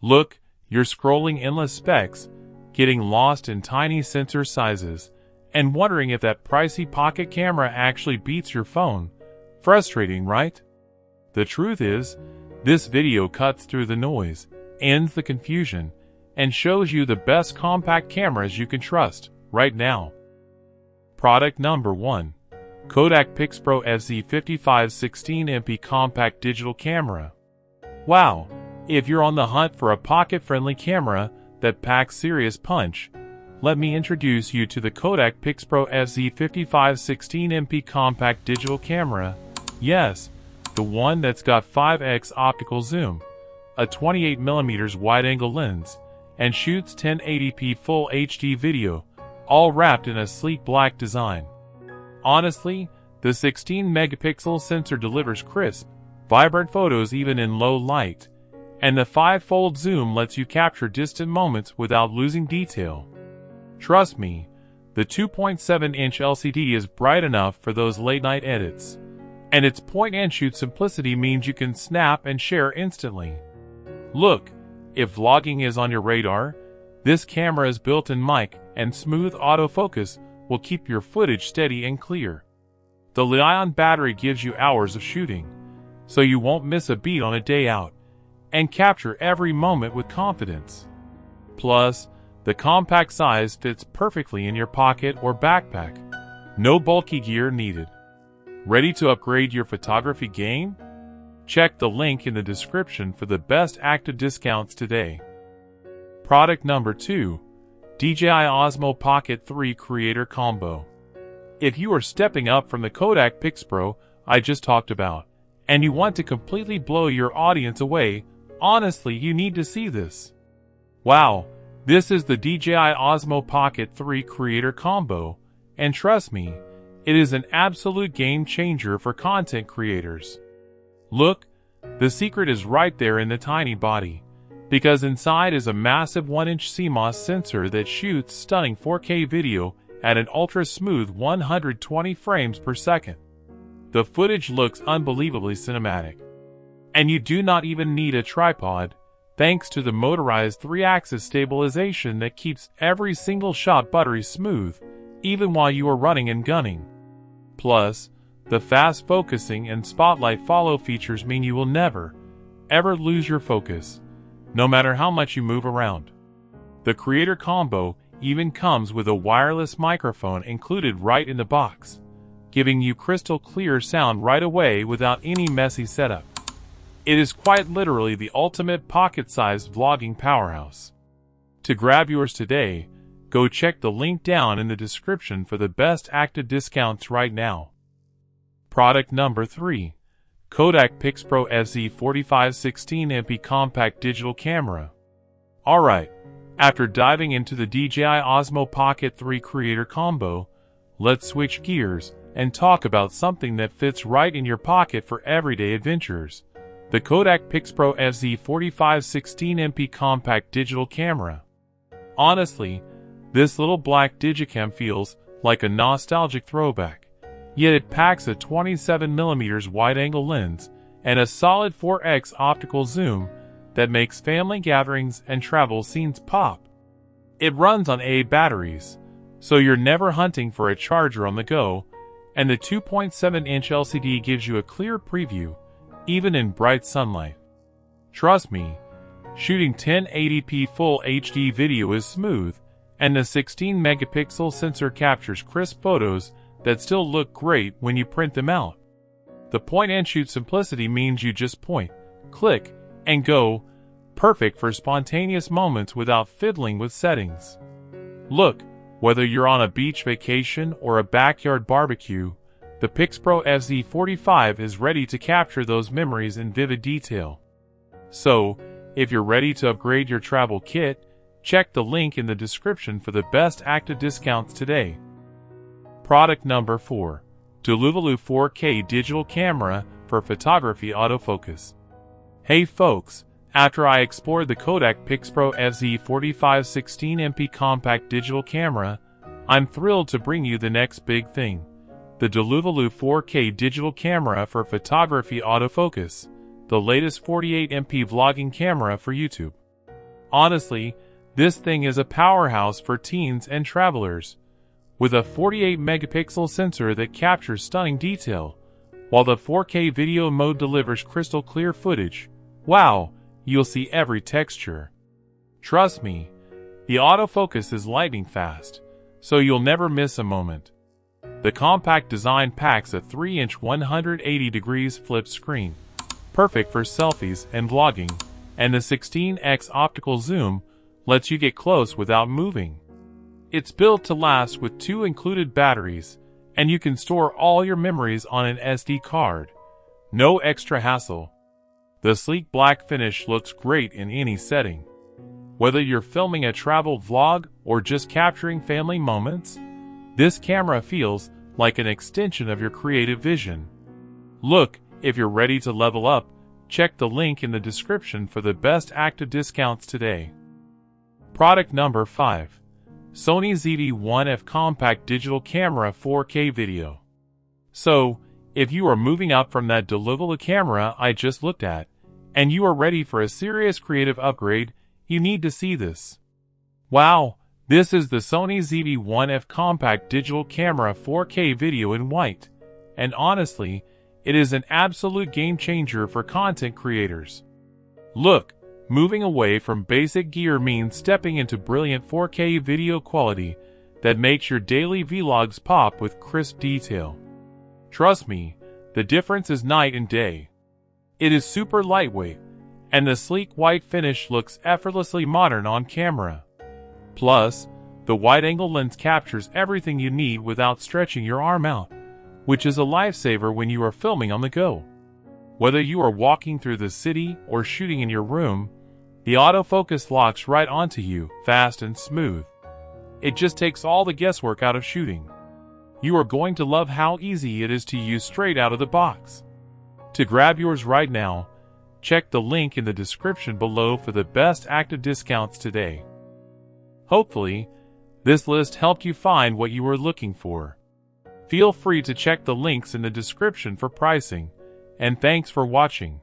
Look, you're scrolling endless specs, getting lost in tiny sensor sizes, and wondering if that pricey pocket camera actually beats your phone. Frustrating, right? The truth is, this video cuts through the noise, ends the confusion, and shows you the best compact cameras you can trust right now. Product number 1. KODAK PIXPRO FZ55 16MP Compact Digital Camera. Wow! If you're on the hunt for a pocket-friendly camera that packs serious punch, let me introduce you to the KODAK PIXPRO FZ55 16MP Compact Digital Camera. Yes, the one that's got 5x optical zoom, a 28mm wide-angle lens, and shoots 1080p Full HD video, all wrapped in a sleek black design. Honestly, the 16-megapixel sensor delivers crisp, vibrant photos even in low light, and the 5-fold zoom lets you capture distant moments without losing detail. Trust me, the 2.7-inch LCD is bright enough for those late-night edits, and its point-and-shoot simplicity means you can snap and share instantly. Look, if vlogging is on your radar, this camera's built-in mic and smooth autofocus will keep your footage steady and clear. The lithium battery gives you hours of shooting, so you won't miss a beat on a day out, and capture every moment with confidence. Plus, the compact size fits perfectly in your pocket or backpack. No bulky gear needed. Ready to upgrade your photography game? Check the link in the description for the best active discounts today. Product number 2. DJI Osmo Pocket 3 Creator Combo. If you are stepping up from the KODAK PIXPRO I just talked about, and you want to completely blow your audience away, honestly, you need to see this. Wow, this is the DJI Osmo Pocket 3 Creator Combo, and trust me, it is an absolute game changer for content creators. Look, the secret is right there in the tiny body, because inside is a massive 1-inch CMOS sensor that shoots stunning 4K video at an ultra-smooth 120 frames per second. The footage looks unbelievably cinematic. And you do not even need a tripod, thanks to the motorized 3-axis stabilization that keeps every single shot buttery smooth, even while you are running and gunning. Plus, the fast focusing and spotlight follow features mean you will never, ever lose your focus, no matter how much you move around. The Creator Combo even comes with a wireless microphone included right in the box, giving you crystal clear sound right away without any messy setup. It is quite literally the ultimate pocket-sized vlogging powerhouse. To grab yours today, go check the link down in the description for the best active discounts right now. Product number 3. KODAK PIXPRO FZ45 16MP Compact Digital Camera. Alright, after diving into the DJI Osmo Pocket 3 Creator Combo, let's switch gears and talk about something that fits right in your pocket for everyday adventures. The KODAK PIXPRO FZ45 16MP Compact Digital Camera. Honestly, this little black digicam feels like a nostalgic throwback. Yet it packs a 27mm wide-angle lens and a solid 4x optical zoom that makes family gatherings and travel scenes pop. It runs on AA batteries, so you're never hunting for a charger on the go, and the 2.7-inch LCD gives you a clear preview, even in bright sunlight. Trust me, shooting 1080p Full HD video is smooth, and the 16-megapixel sensor captures crisp photos that still look great when you print them out. The point-and-shoot simplicity means you just point, click, and go, perfect for spontaneous moments without fiddling with settings. Look, whether you're on a beach vacation or a backyard barbecue, the PIXPRO FZ45 is ready to capture those memories in vivid detail. So, if you're ready to upgrade your travel kit, check the link in the description for the best active discounts today. Product number 4. Duluvulu 4K Digital Camera for Photography Autofocus. Hey folks, after I explored the KODAK PIXPRO FZ45 16MP Compact Digital Camera, I'm thrilled to bring you the next big thing. The Duluvulu 4K Digital Camera for Photography Autofocus, the latest 48MP vlogging camera for YouTube. Honestly, this thing is a powerhouse for teens and travelers. With a 48 megapixel sensor that captures stunning detail, while the 4K video mode delivers crystal clear footage, wow, you'll see every texture. Trust me, the autofocus is lightning fast, so you'll never miss a moment. The compact design packs a 3-inch 180 degrees flip screen, perfect for selfies and vlogging, and the 16x optical zoom lets you get close without moving. It's built to last with 2 included batteries, and you can store all your memories on an SD card. No extra hassle. The sleek black finish looks great in any setting. Whether you're filming a travel vlog or just capturing family moments, this camera feels like an extension of your creative vision. Look, if you're ready to level up, check the link in the description for the best active discounts today. Product number 5. Sony ZV-1F Compact Digital Camera 4K Video. So, if you are moving up from that Duluvulu camera I just looked at, and you are ready for a serious creative upgrade, you need to see this. Wow, this is the Sony ZV-1F Compact Digital Camera 4K Video in white, and honestly, it is an absolute game changer for content creators. Look, moving away from basic gear means stepping into brilliant 4K video quality that makes your daily vlogs pop with crisp detail. Trust me, the difference is night and day. It is super lightweight, and the sleek white finish looks effortlessly modern on camera. Plus, the wide-angle lens captures everything you need without stretching your arm out, which is a lifesaver when you are filming on the go. Whether you are walking through the city or shooting in your room, the autofocus locks right onto you, fast and smooth. It just takes all the guesswork out of shooting. You are going to love how easy it is to use straight out of the box. To grab yours right now, check the link in the description below for the best active discounts today. Hopefully, this list helped you find what you were looking for. Feel free to check the links in the description for pricing, and thanks for watching.